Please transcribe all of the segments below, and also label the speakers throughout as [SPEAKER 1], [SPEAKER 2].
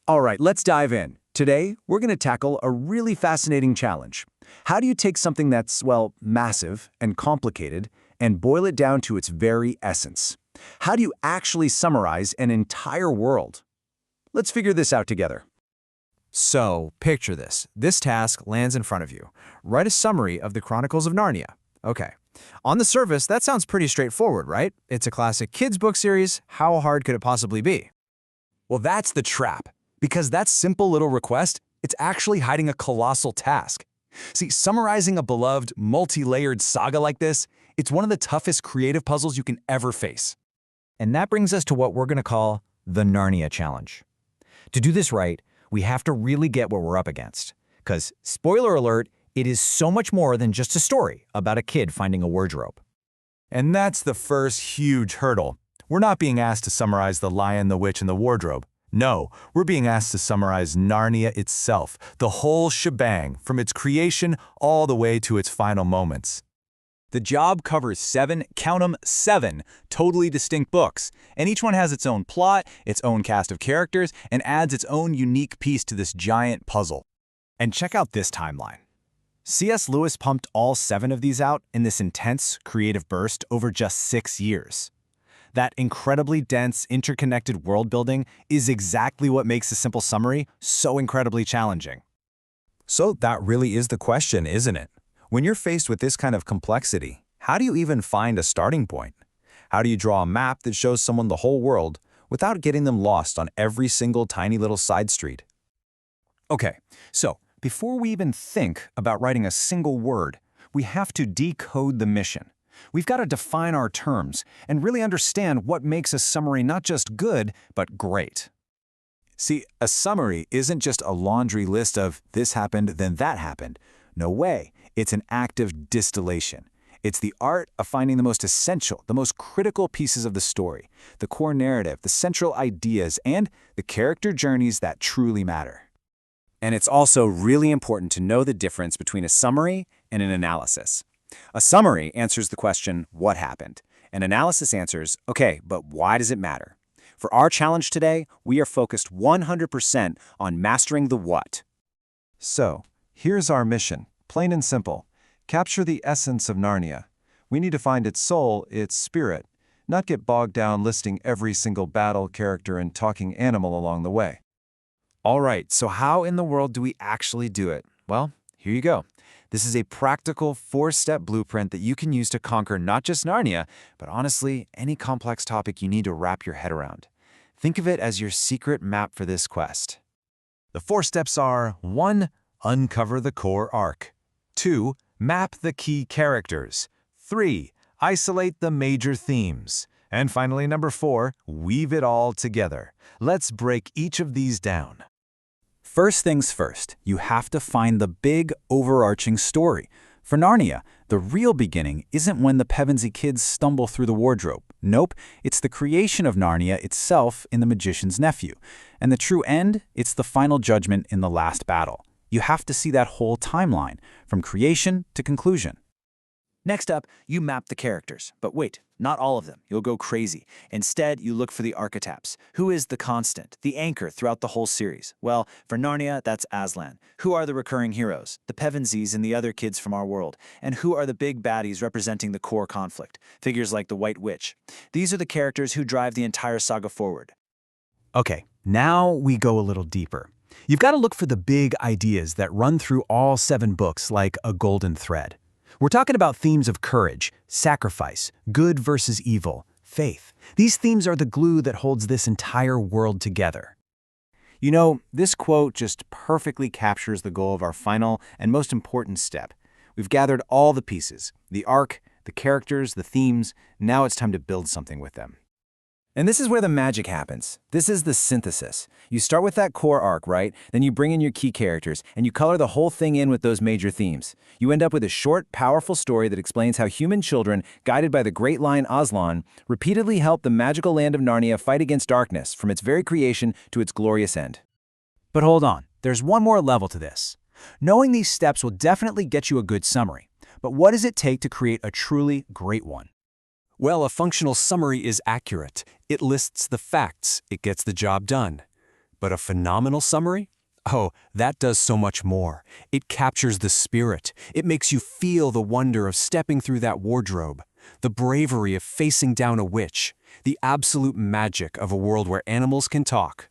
[SPEAKER 1] All right, let's dive in. Today, we're going to tackle a really fascinating challenge. How do you take something that's, well, massive and complicated and boil it down to its very essence? How do you actually summarize an entire world? Let's figure this out together.
[SPEAKER 2] So, picture this. This task lands in front of you. Write a summary of the Chronicles of Narnia. Okay. On the surface, that sounds pretty straightforward, right? It's a classic kids' book series. How hard could it possibly be?
[SPEAKER 3] Well, that's the trap. Because that simple little request, it's actually hiding a colossal task. See, summarizing a beloved, multi-layered saga like this, it's one of the toughest creative puzzles you can ever face.
[SPEAKER 2] And that brings us to what we're going to call the Narnia Challenge. To do this right, we have to really get what we're up against. Because, spoiler alert, it is so much more than just a story about a kid finding a wardrobe.
[SPEAKER 3] And that's the first huge hurdle. We're not being asked to summarize The Lion, the Witch, and the Wardrobe. No, we're being asked to summarize Narnia itself, the whole shebang, from its creation all the way to its final moments. The job covers count 'em, seven totally distinct books, and each one has its own plot, its own cast of characters, and adds its own unique piece to this giant puzzle.
[SPEAKER 2] And check out this timeline. C.S. Lewis pumped all 7 of these out in this intense, creative burst over just 6 years. That incredibly dense, interconnected world building is exactly what makes a simple summary so incredibly challenging.
[SPEAKER 3] So that really is the question, isn't it? When you're faced with this kind of complexity, how do you even find a starting point? How do you draw a map that shows someone the whole world without getting them lost on every single tiny little side street? Okay, so before we even think about writing a single word, we have to decode the mission. We've got to define our terms and really understand what makes a summary not just good, but great. See, a summary isn't just a laundry list of this happened, then that happened. No way. It's an active distillation. It's the art of finding the most essential, the most critical pieces of the story, the core narrative, the central ideas, and the character journeys that truly matter.
[SPEAKER 1] And it's also really important to know the difference between a summary and an analysis. A summary answers the question, what happened? An analysis answers, okay, but why does it matter? For our challenge today, we are focused 100% on mastering the what.
[SPEAKER 4] So, here's our mission, plain and simple. Capture the essence of Narnia. We need to find its soul, its spirit, not get bogged down listing every single battle, character, and talking animal along the way.
[SPEAKER 3] All right, so how in the world do we actually do it? Well, here you go. This is a practical 4-step blueprint that you can use to conquer not just Narnia, but honestly, any complex topic you need to wrap your head around. Think of it as your secret map for this quest. The 4 steps are: 1. Uncover the core arc. 2. Map the key characters. 3. Isolate the major themes. And finally, number 4, weave it all together. Let's break each of these down.
[SPEAKER 1] First things first, you have to find the big, overarching story. For Narnia, the real beginning isn't when the Pevensey kids stumble through the wardrobe. Nope, it's the creation of Narnia itself in The Magician's Nephew. And the true end, it's the final judgment in the last battle. You have to see that whole timeline, from creation to conclusion. Next up, you map the characters. But wait, not all of them. You'll go crazy. Instead, you look for the archetypes. Who is the constant, the anchor throughout the whole series? Well, for Narnia, that's Aslan. Who are the recurring heroes? The Pevensies and the other kids from our world. And who are the big baddies representing the core conflict? Figures like the White Witch. These are the characters who drive the entire saga forward.
[SPEAKER 3] Okay, now we go a little deeper. You've got to look for the big ideas that run through all 7 books like a golden thread. We're talking about themes of courage, sacrifice, good versus evil, faith. These themes are the glue that holds this entire world together. You know, this quote just perfectly captures the goal of our final and most important step. We've gathered all the pieces, the arc, the characters, the themes. Now it's time to build something with them. And this is where the magic happens. This is the synthesis. You start with that core arc, right? Then you bring in your key characters, and you color the whole thing in with those major themes. You end up with a short, powerful story that explains how human children, guided by the great lion Aslan, repeatedly helped the magical land of Narnia fight against darkness from its very creation to its glorious end. But hold on, there's one more level to this. Knowing these steps will definitely get you a good summary. But what does it take to create a truly great one?
[SPEAKER 5] Well, a functional summary is accurate. It lists the facts. It gets the job done.
[SPEAKER 3] But a phenomenal summary? Oh, that does so much more. It captures the spirit. It makes you feel the wonder of stepping through that wardrobe, the bravery of facing down a witch, the absolute magic of a world where animals can talk.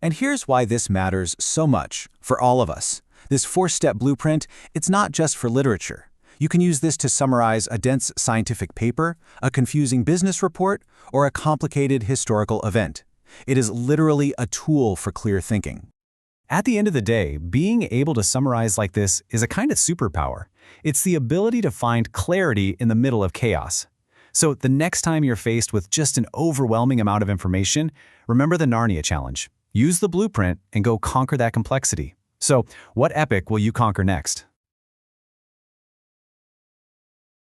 [SPEAKER 1] And here's why this matters so much for all of us. This 4-step blueprint, it's not just for literature. You can use this to summarize a dense scientific paper, a confusing business report, or a complicated historical event. It is literally a tool for clear thinking.
[SPEAKER 3] At the end of the day, being able to summarize like this is a kind of superpower. It's the ability to find clarity in the middle of chaos. So the next time you're faced with just an overwhelming amount of information, remember the Narnia challenge. Use the blueprint and go conquer that complexity. So, what epic will you conquer next?